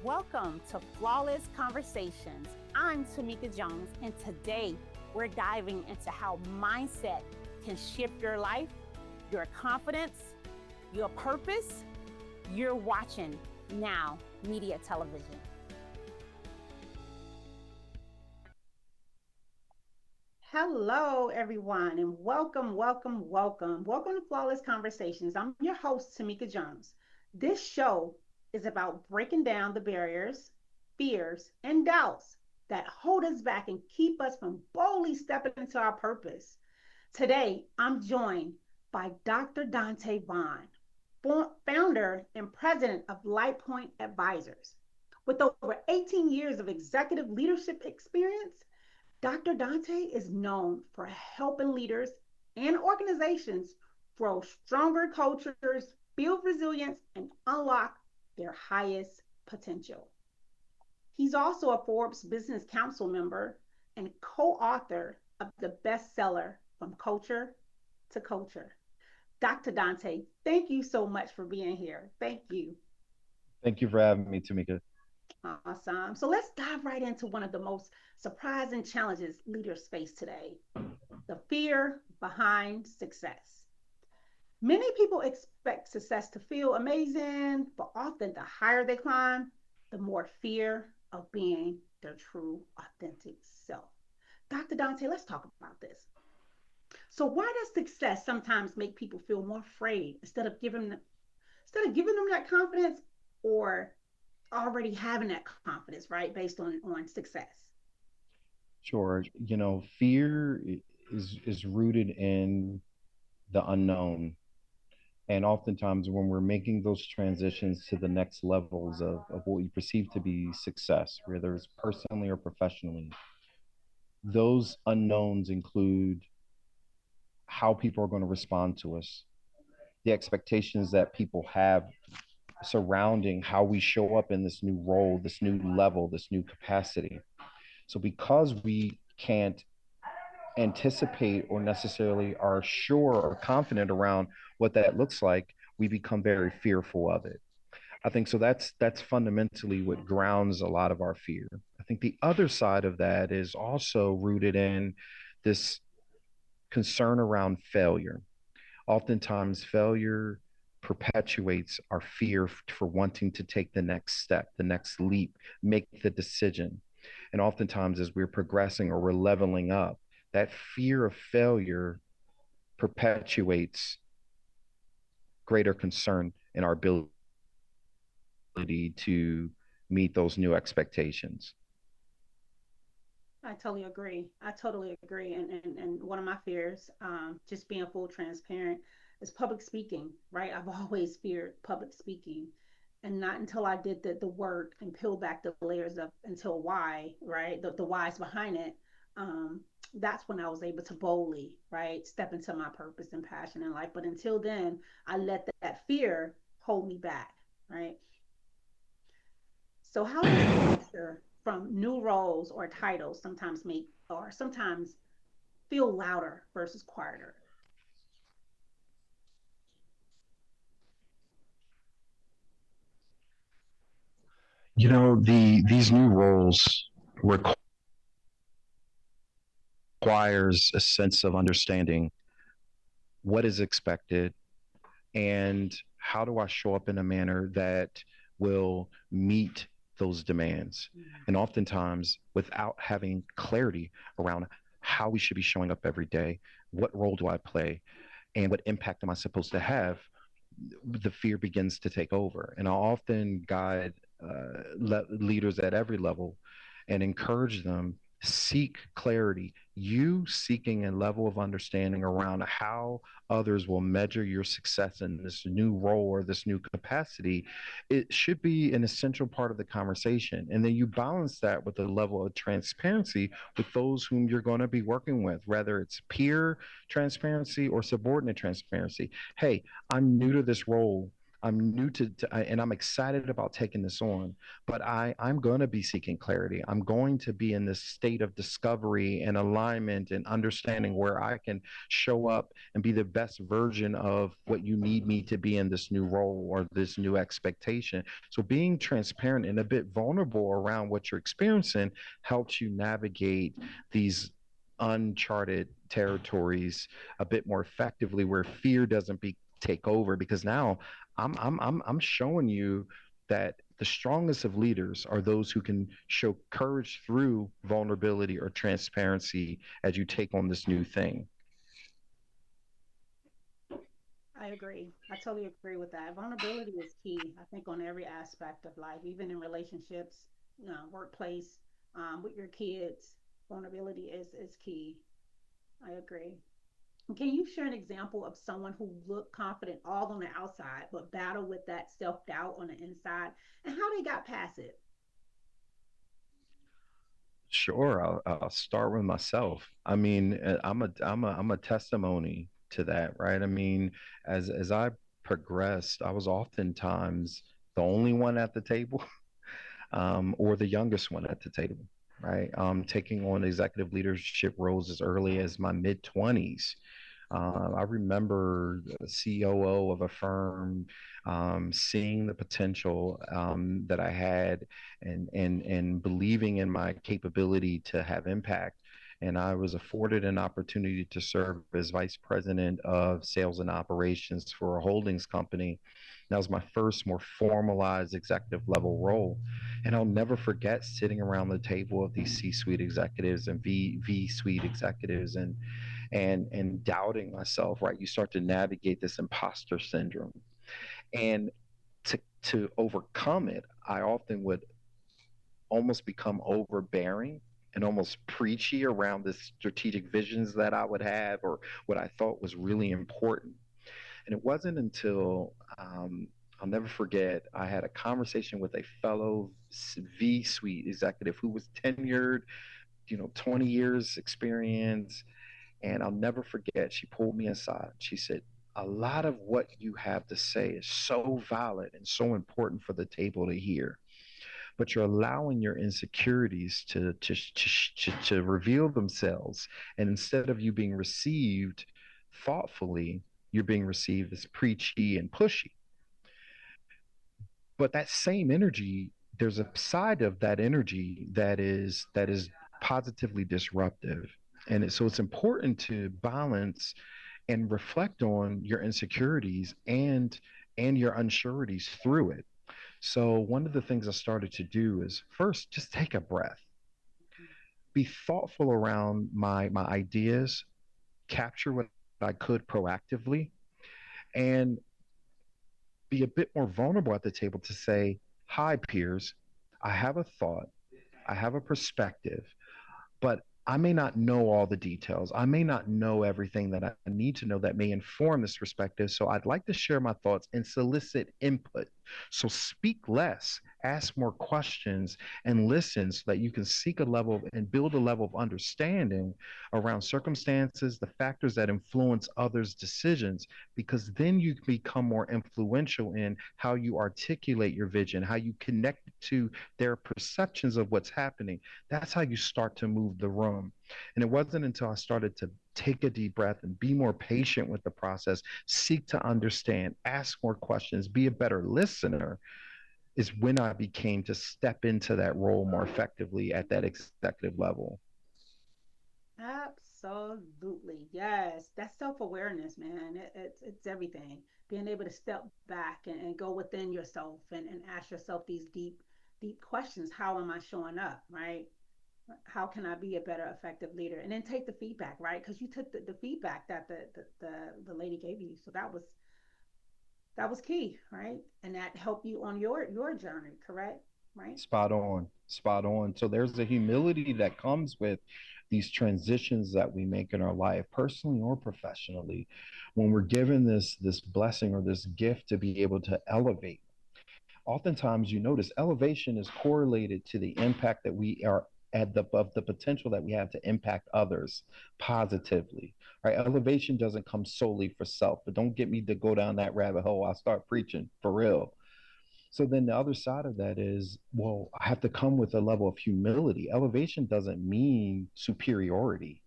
Welcome to Flawless Conversations. I'm Tomeka Jones, and today we're diving into how mindset can shift your life, your confidence, your purpose. You're watching Now Media Television. Hello, everyone, and welcome to Flawless Conversations. I'm your host, Tomeka Jones. This show is about breaking down the barriers, fears, and doubts that hold us back and keep us from boldly stepping into our purpose. Today, I'm joined by Dr. Donte Vaughn, founder and president of LightPoint Advisors. With over 18 years of executive leadership experience, Dr. Donte is known for helping leaders and organizations grow stronger cultures, build resilience, and unlock their highest potential. He's also a Forbes Business Council member and co author of the bestseller From Culture to Culture. Dr. Donte, thank you so much for being here. Thank you. Thank you for having me, Tamika. Awesome. So let's dive right into one of the most surprising challenges leaders face today, the fear behind success. Many people expect success to feel amazing, but often the higher they climb, the more fear of being their true, authentic self. Dr. Donte, let's talk about this. So, why does success sometimes make people feel more afraid instead of giving them that confidence, or already having that confidence, right, based on success? Sure. Fear is rooted in the unknown. And oftentimes when we're making those transitions to the next levels of what we perceive to be success, whether it's personally or professionally, those unknowns include how people are going to respond to us, the expectations that people have surrounding how we show up in this new role, this new level, this new capacity. So because we can't anticipate or necessarily are sure or confident around what that looks like, we become very fearful of it. I think so that's fundamentally what grounds a lot of our fear. I think the other side of that is also rooted in this concern around failure. Oftentimes failure perpetuates our fear for wanting to take the next step, the next leap, make the decision. And oftentimes, as we're progressing or we're leveling up, that fear of failure perpetuates greater concern in our ability to meet those new expectations. I totally agree. I totally agree. And one of my fears, just being full transparent, is public speaking, right? I've always feared public speaking. And not until I did the work and peeled back the layers of until why, right? The whys behind it. Um, that's when I was able to boldly, right, step into my purpose and passion in life. But until then, I let that fear hold me back, right? So how does pressure from new roles or titles sometimes make or sometimes feel louder versus quieter? These new roles requires a sense of understanding what is expected and how do I show up in a manner that will meet those demands. Mm. And oftentimes, without having clarity around how we should be showing up every day, what role do I play, and what impact am I supposed to have, the fear begins to take over. And I often guide leaders at every level and encourage them seek clarity. You seeking a level of understanding around how others will measure your success in this new role or this new capacity, it should be an essential part of the conversation. And then you balance that with a level of transparency with those whom you're going to be working with, whether it's peer transparency or subordinate transparency. Hey, I'm new to this role. I'm new and I'm excited about taking this on, but I'm going to be seeking clarity. I'm going to be in this state of discovery and alignment and understanding where I can show up and be the best version of what you need me to be in this new role or this new expectation. So being transparent and a bit vulnerable around what you're experiencing helps you navigate these uncharted territories a bit more effectively where fear doesn't take over, because now I'm showing you that the strongest of leaders are those who can show courage through vulnerability or transparency as you take on this new thing. I agree. I totally agree with that. Vulnerability is key, I think, on every aspect of life, even in relationships, workplace, with your kids. Vulnerability is key. I agree. Can you share an example of someone who looked confident all on the outside, but battled with that self doubt on the inside, and how they got past it? Sure, I'll start with myself. I mean, I'm a testimony to that, right? I mean, as I progressed, I was oftentimes the only one at the table, or the youngest one at the table, right? Taking on executive leadership roles as early as my mid 20s. I remember the COO of a firm, seeing the potential that I had, and believing in my capability to have impact. And I was afforded an opportunity to serve as vice president of sales and operations for a holdings company. That was my first more formalized executive level role. And I'll never forget sitting around the table of these C-suite executives and V-suite executives, and doubting myself, right? You start to navigate this imposter syndrome. And to overcome it, I often would almost become overbearing and almost preachy around the strategic visions that I would have, or what I thought was really important. And it wasn't until I'll never forget, I had a conversation with a fellow V suite executive who was tenured, 20 years experience. And I'll never forget, she pulled me aside. She said, "A lot of what you have to say is so valid and so important for the table to hear, but you're allowing your insecurities to reveal themselves. And instead of you being received thoughtfully, you're being received as preachy and pushy. But that same energy, there's a side of that energy that is positively disruptive. So it's important to balance and reflect on your insecurities and your unsureties through it. So one of the things I started to do is first just take a breath, be thoughtful around my ideas, capture what I could proactively, and be a bit more vulnerable at the table to say, "Hi, peers, I have a thought, I have a perspective, but I may not know all the details. I may not know everything that I need to know that may inform this perspective. So I'd like to share my thoughts and solicit input. So speak less, ask more questions, and listen so that you can seek a level and build a level of understanding around circumstances, the factors that influence others' decisions, because then you become more influential in how you articulate your vision, how you connect to their perceptions of what's happening. That's how you start to move the room. And it wasn't until I started to take a deep breath and be more patient with the process, seek to understand, ask more questions, be a better listener, is when I became to step into that role more effectively at that executive level. Absolutely. Yes. That's self awareness, man. It's everything. Being able to step back and go within yourself and ask yourself these deep questions. How am I showing up? Right? How can I be a better effective leader? And then take the feedback, right? Because you took the feedback that the lady gave you. So that was key, right? And that helped you on your journey, correct? Right? Spot on, spot on. So there's a humility that comes with these transitions that we make in our life, personally or professionally, when we're given this blessing or this gift to be able to elevate. Oftentimes, you notice elevation is correlated to the impact that we are at the of the potential that we have to impact others positively. Right? Elevation doesn't come solely for self, but don't get me to go down that rabbit hole. I'll start preaching for real. So then the other side of that is, well, I have to come with a level of humility. Elevation doesn't mean superiority,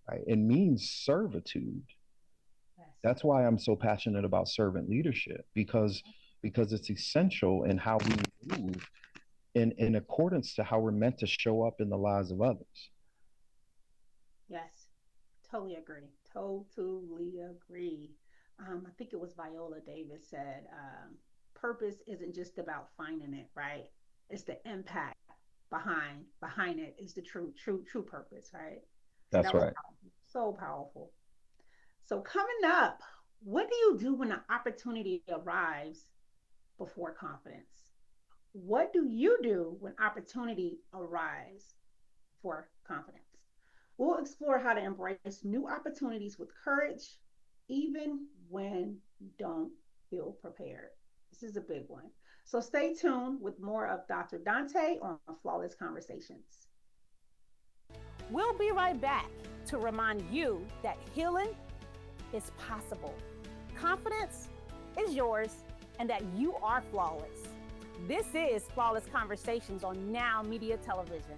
right? It means servitude. Yes. That's why I'm so passionate about servant leadership, because it's essential in how we move in accordance to how we're meant to show up in the lives of others. Yes. Totally agree. Totally agree. I think it was Viola Davis said, purpose isn't just about finding it, right? It's the impact behind it is the true purpose, right? So that That's was right. powerful. So powerful. So coming up, what do you do when an opportunity arrives before confidence? What do you do when opportunity arrives for confidence? We'll explore how to embrace new opportunities with courage, even when you don't feel prepared. This is a big one. So stay tuned with more of Dr. Donte on Flawless Conversations. We'll be right back to remind you that healing is possible. Confidence is yours and that you are flawless. This is Flawless Conversations on Now Media Television.